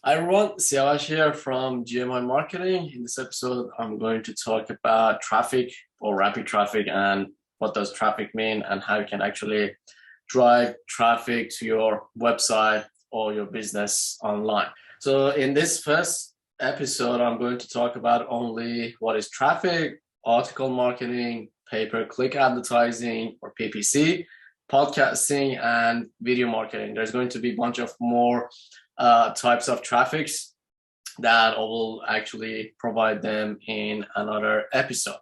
Hi everyone, Siavash here from GMI Marketing. In this episode, I'm going to talk about traffic or rapid traffic and what does traffic mean and how you can actually drive traffic to your website or your business online. So in this first episode, I'm going to talk about only what is traffic, article marketing, pay-per-click advertising or PPC, podcasting, and video marketing. There's going to be a bunch of more types of traffics that I will actually provide them in another episode.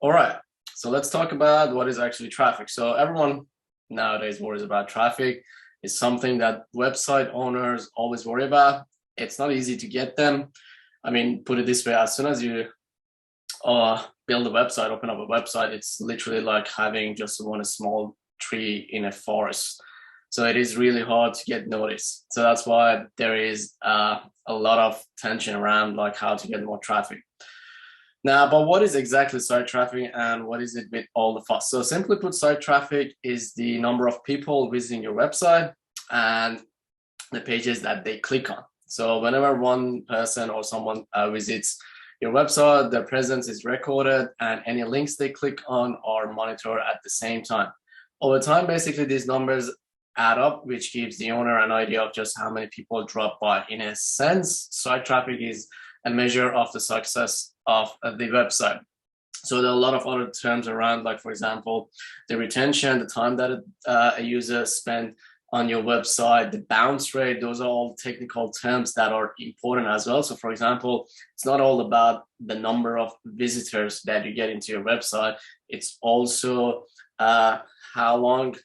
All right, so let's talk about what is actually traffic. So everyone nowadays worries about traffic. It's something that website owners always worry about. It's not easy to get them. I mean, put it this way, as soon as you build a website, open up a website, it's literally like having just one small tree in a forest. So it is really hard to get noticed. So that's why there is a lot of tension around like how to get more traffic. Now, but what is exactly site traffic and what is it with all the fuss? So simply put, site traffic is the number of people visiting your website and the pages that they click on. So whenever one person or someone visits your website, their presence is recorded and any links they click on are monitored at the same time. Over time, basically these numbers add up, which gives the owner an idea of just how many people drop by. In a sense, site traffic is a measure of the success of the website. So there are a lot of other terms around, like for example, the retention, the time that a user spent on your website, the bounce rate. Those are all technical terms that are important as well. So for example, it's not all about the number of visitors that you get into your website. It's also how long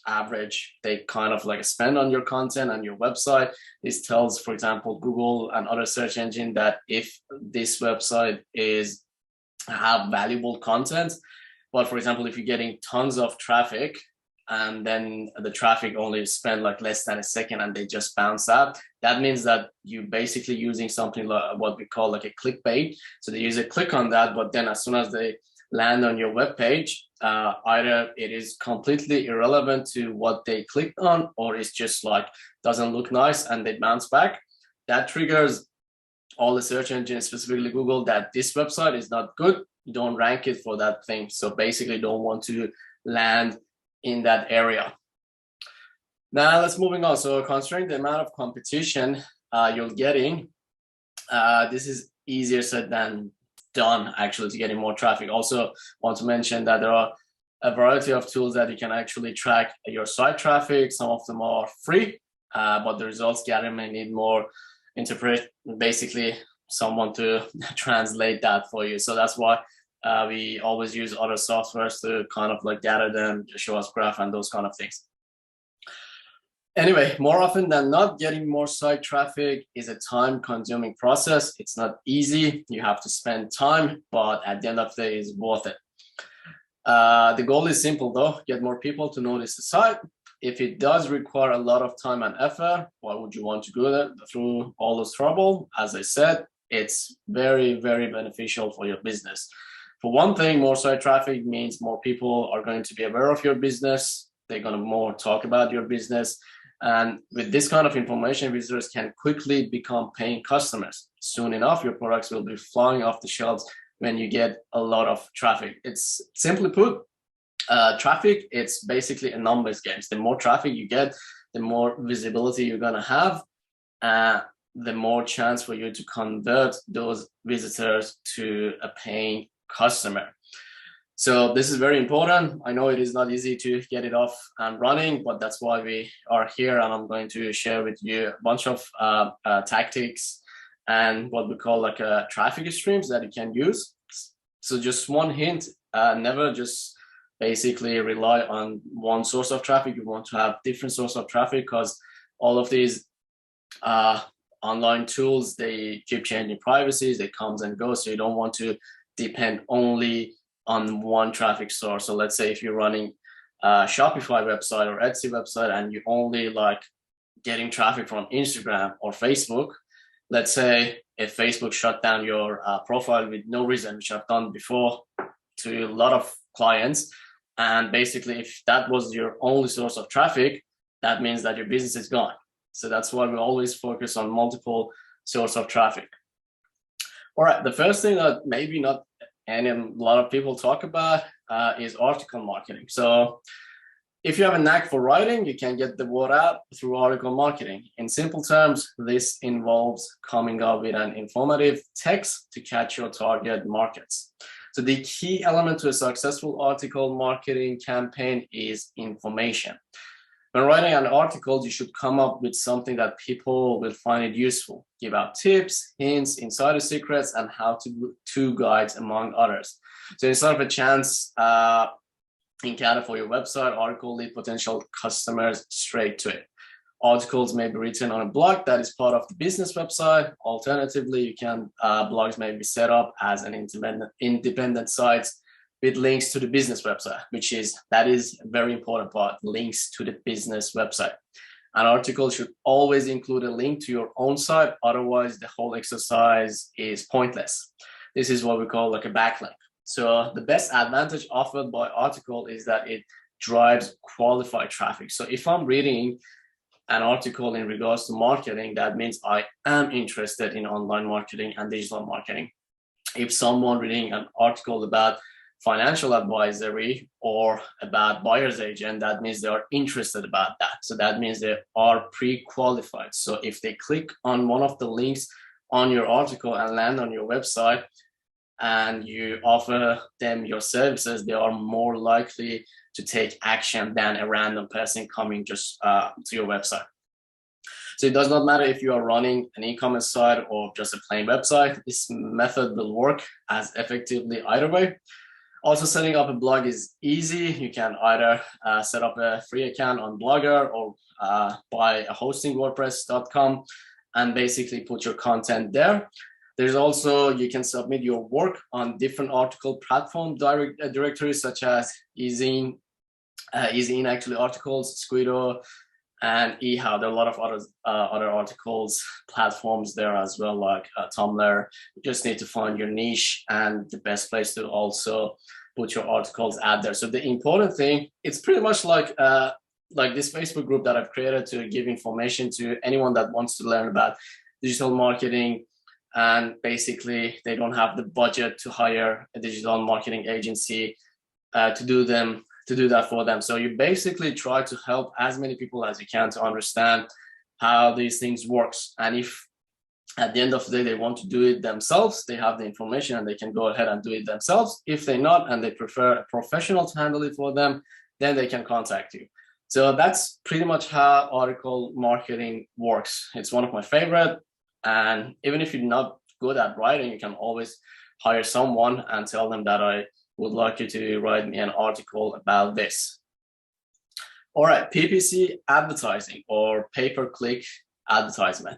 average they kind of like spend on your content and your website. This tells, for example, Google and other search engine that if this website is have valuable content, but for example, if you're getting tons of traffic and then the traffic only spend like less than a second and they just bounce out, that means that you're basically using something like what we call like a clickbait. So the user click on that, but then as soon as they land on your web page, either it is completely irrelevant to what they clicked on, or it's just like doesn't look nice and they bounce back. That triggers all the search engines, specifically Google, that this website is not good. You don't rank it for that thing. So basically don't want to land in that area. Now let's moving on. So considering the amount of competition you're getting, this is easier said than done actually to getting more traffic. Also want to mention that there are a variety of tools that you can actually track your site traffic. Some of them are free, but the results gathered may need more basically someone to translate that for you. So that's why we always use other softwares to kind of like gather them, show us graph and those kind of things. Anyway, more often than not, getting more site traffic is a time-consuming process. It's not easy. You have to spend time, but at the end of the day, it's worth it. The goal is simple, though. Get more people to notice the site. If it does require a lot of time and effort, why would you want to go through all this trouble? As I said, it's very, very beneficial for your business. For one thing, more site traffic means more people are going to be aware of your business. They're going to more talk about your business. And with this kind of information, visitors can quickly become paying customers. Soon enough, your products will be flying off the shelves when you get a lot of traffic. It's simply put, traffic, it's basically a numbers game. The more traffic you get, the more visibility you're going to have, the more chance for you to convert those visitors to a paying customer. So this is very important. I know it is not easy to get it off and running, but that's why we are here. And I'm going to share with you a bunch of tactics and what we call like traffic streams that you can use. So just one hint, never just basically rely on one source of traffic. You want to have different source of traffic because all of these online tools, they keep changing privacies, they comes and goes. So you don't want to depend only on one traffic source. So let's say if you're running a Shopify website or Etsy website and you only like getting traffic from Instagram or Facebook, let's say if Facebook shut down your profile with no reason, which I've done before to a lot of clients, and basically if that was your only source of traffic, that means that your business is gone. So that's why we always focus on multiple source of traffic. All right, the first thing that maybe not a lot of people talk about is article marketing. So if you have a knack for writing, you can get the word out through article marketing. In simple terms, this involves coming up with an informative text to catch your target markets. So the key element to a successful article marketing campaign is information. When writing an article, you should come up with something that people will find it useful. Give out tips, hints, insider secrets, and how to guides, among others. So instead of a chance encounter for your website, article lead potential customers straight to it. Articles may be written on a blog that is part of the business website. Alternatively, blogs may be set up as an independent sites with links to the business website, that is a very important part, links to the business website. An article should always include a link to your own site, otherwise the whole exercise is pointless. This is what we call like a backlink. So the best advantage offered by article is that it drives qualified traffic. So if I'm reading an article in regards to marketing, that means I am interested in online marketing and digital marketing. If someone reading an article about financial advisory or about buyer's agent, that means they are interested about that. So that means they are pre-qualified. So if they click on one of the links on your article and land on your website and you offer them your services, they are more likely to take action than a random person coming just to your website. So it does not matter if you are running an e-commerce site or just a plain website. This method will work as effectively either way. Also, setting up a blog is easy. You can either set up a free account on Blogger or buy a hosting, WordPress.com, and basically put your content there. There's also, you can submit your work on different article platform directories such as Easyin, actually articles, Squidoo, and eHow. There are a lot of other articles platforms there as well, like Tumblr. You just need to find your niche and the best place to also put your articles out there. So the important thing, it's pretty much like this Facebook group that I've created to give information to anyone that wants to learn about digital marketing, and basically they don't have the budget to hire a digital marketing agency to do that for them. So you basically try to help as many people as you can to understand how these things works. And if at the end of the day they want to do it themselves, they have the information and they can go ahead and do it themselves. If they're not and they prefer a professional to handle it for them, then they can contact you. So that's pretty much how article marketing works. It's one of my favorite. And even if you're not good at writing, you can always hire someone and tell them that I would like you to write me an article about this. All right, PPC advertising or pay-per-click advertisement.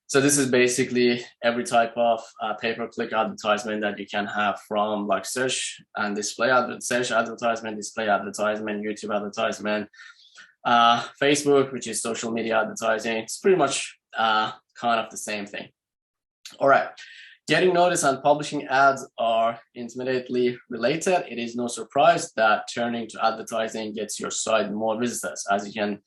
So this is basically every type of pay-per-click advertisement that you can have, from like search and display search advertisement, display advertisement, YouTube advertisement, Facebook, which is social media advertising. It's pretty much kind of the same thing. All right. Getting noticed and publishing ads are intimately related. It is no surprise that turning to advertising gets your site more visitors. As you can,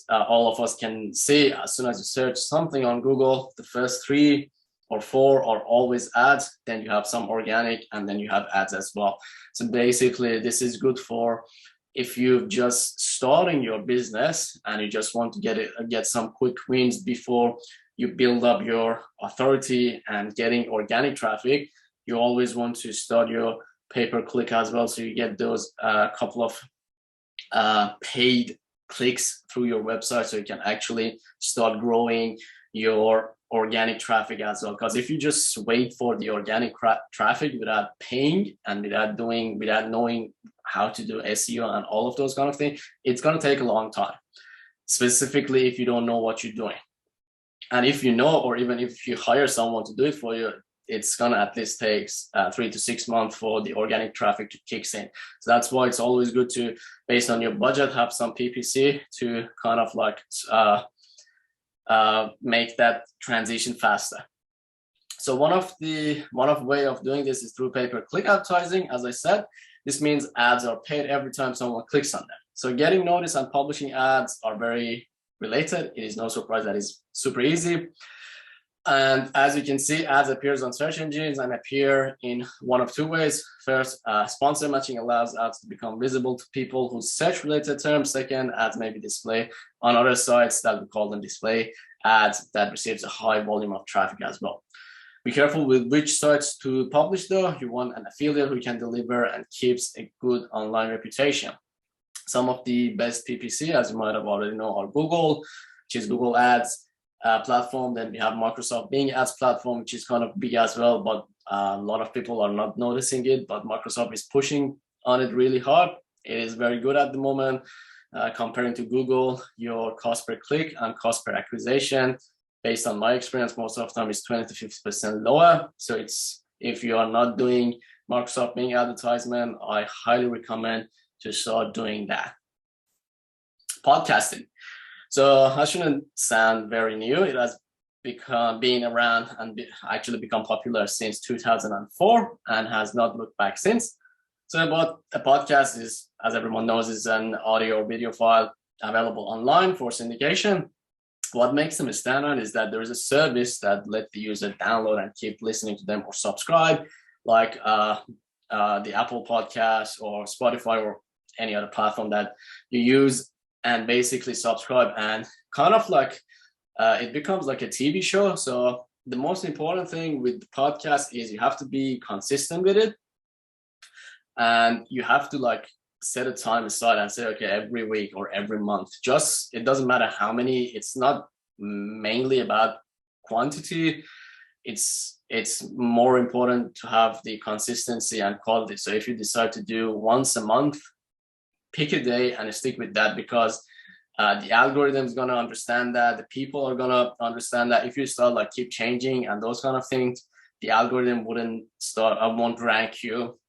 all of us can see, as soon as you search something on Google, the first 3 or 4 are always ads. Then you have some organic, and then you have ads as well. So basically, this is good for if you're just starting your business and you just want to get some quick wins before you build up your authority and getting organic traffic. You always want to start your pay-per-click as well, so you get those couple of paid clicks through your website, so you can actually start growing your organic traffic as well. Because if you just wait for the organic traffic without paying and without knowing how to do SEO and all of those kind of things, it's going to take a long time, specifically if you don't know what you're doing. And if you know, or even if you hire someone to do it for you, it's gonna at least take 3 to 6 months for the organic traffic to kick in. So that's why it's always good to, based on your budget, have some PPC to kind of like make that transition faster. So one of way of doing this is through pay-per-click advertising. As I said, this means ads are paid every time someone clicks on them. So getting noticed and publishing ads are very related. It is no surprise that it's super easy. And as you can see, ads appears on search engines and appear in one of two ways. First, sponsor matching allows ads to become visible to people who search related terms. Second, ads may be displayed on other sites that we call them display ads that receives a high volume of traffic as well. Be careful with which sites to publish though. You want an affiliate who can deliver and keeps a good online reputation. Some of the best PPC, as you might have already know, are Google, which is Google Ads platform. Then we have Microsoft Bing Ads platform, which is kind of big as well, but a lot of people are not noticing it, but Microsoft is pushing on it really hard. It is very good at the moment. Comparing to Google, your cost per click and cost per acquisition, based on my experience, most of the time is 20 to 50% lower. So if you are not doing Microsoft Bing advertisement, I highly recommend to start doing that. Podcasting. So that shouldn't sound very new. It has been around and actually become popular since 2004 and has not looked back since. So a podcast is, as everyone knows, is an audio or video file available online for syndication. What makes them a standard is that there is a service that let the user download and keep listening to them or subscribe, like the Apple Podcast or Spotify or any other platform that you use, and basically subscribe, and kind of like it becomes like a TV show. So the most important thing with the podcast is you have to be consistent with it, and you have to like set a time aside and say, okay, every week or every month, just, it doesn't matter how many. It's not mainly about quantity. It's more important to have the consistency and quality. So if you decide to do once a month, pick a day and stick with that, because the algorithm is going to understand that, the people are going to understand that. If you start like keep changing and those kind of things, the algorithm won't rank you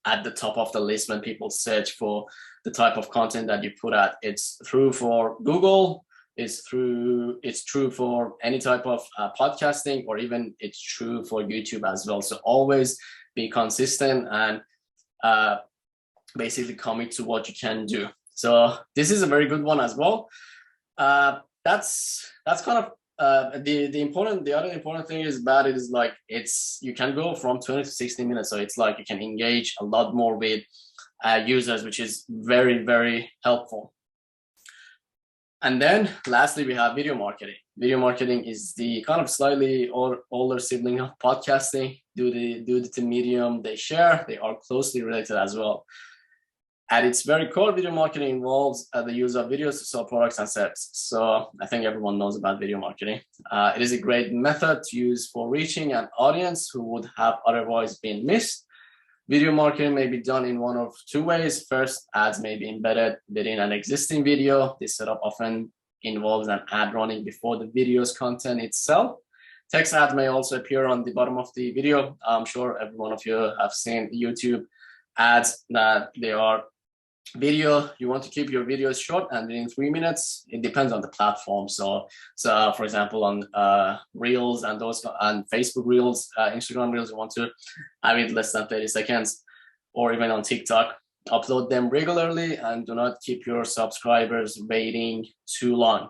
at the top of the list when people search for the type of content that you put out. It's true for Google, it's true for any type of podcasting, or even it's true for YouTube as well. So always be consistent and basically commit to what you can do. So this is a very good one as well. That's kind of the other important thing is about it is like you can go from 20 to 60 minutes. So it's like you can engage a lot more with users, which is very, very helpful. And then lastly, we have video marketing. Video marketing is the kind of slightly older sibling of podcasting. Due to the medium they share, they are closely related as well. At its very core, video marketing involves the use of videos to sell products and services. So I think everyone knows about video marketing. It is a great method to use for reaching an audience who would have otherwise been missed. Video marketing may be done in one of two ways. First, ads may be embedded within an existing video. This setup often involves an ad running before the video's content itself. Text ads may also appear on the bottom of the video. I'm sure every one of you have seen YouTube ads that they are video. You want to keep your videos short and within 3 minutes. It depends on the platform. So for example, on Reels and Facebook Reels, Instagram Reels, you want to have it less than 30 seconds, or even on TikTok. Upload them regularly and do not keep your subscribers waiting too long.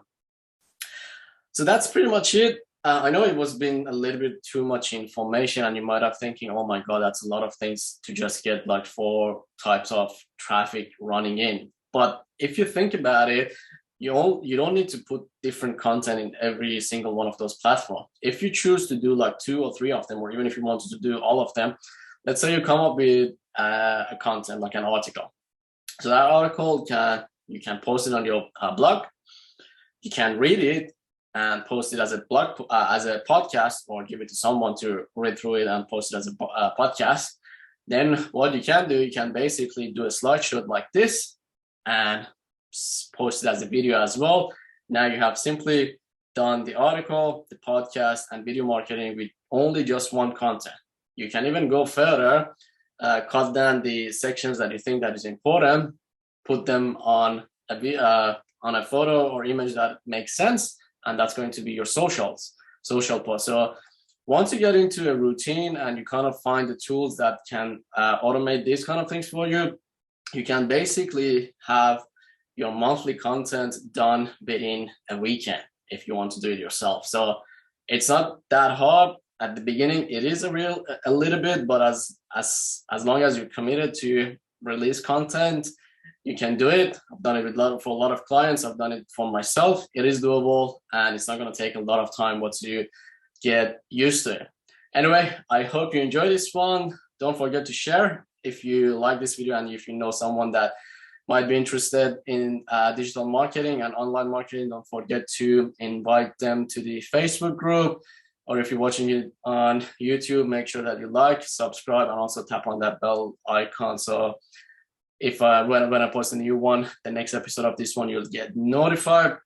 So that's pretty much it. I know it was been a little bit too much information, and you might have thinking, oh my God, that's a lot of things to just get like 4 types of traffic running in. But if you think about it, you don't need to put different content in every single one of those platforms. If you choose to do like 2 or 3 of them, or even if you wanted to do all of them, let's say you come up with a content like an article. So that article you can post it on your blog. You can read it and post it as a blog, as a podcast, or give it to someone to read through it and post it as a podcast. Then what you can do, you can basically do a slideshow like this and post it as a video as well. Now you have simply done the article, the podcast, and video marketing with only just one content. You can even go further, cut down the sections that you think that is important, put them on a photo or image that makes sense, and that's going to be your social post. So once you get into a routine and you kind of find the tools that can automate these kind of things for you, you can basically have your monthly content done within a weekend. if you want to do it yourself. So it's not that hard at the beginning. It is a little bit, but as long as you're committed to release content, you can do it. I've done it for a lot of clients. I've done it for myself. It is doable, and it's not going to take a lot of time once you get used to it. Anyway, I hope you enjoyed this one. Don't forget to share if you like this video, and if you know someone that might be interested in digital marketing and online marketing, don't forget to invite them to the Facebook group. Or if you're watching it on YouTube, make sure that you like, subscribe, and also tap on that bell icon. So if when I post a new one, the next episode of this one, you'll get notified.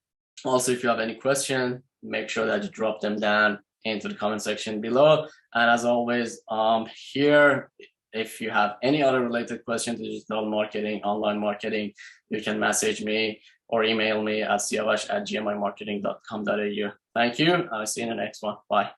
Also, if you have any question, make sure that you drop them down into the comment section below. And as always, here, if you have any other related questions to digital marketing, online marketing, you can message me or email me at siavash@gmimarketing.com.au. Thank you. I'll see you in the next one. Bye.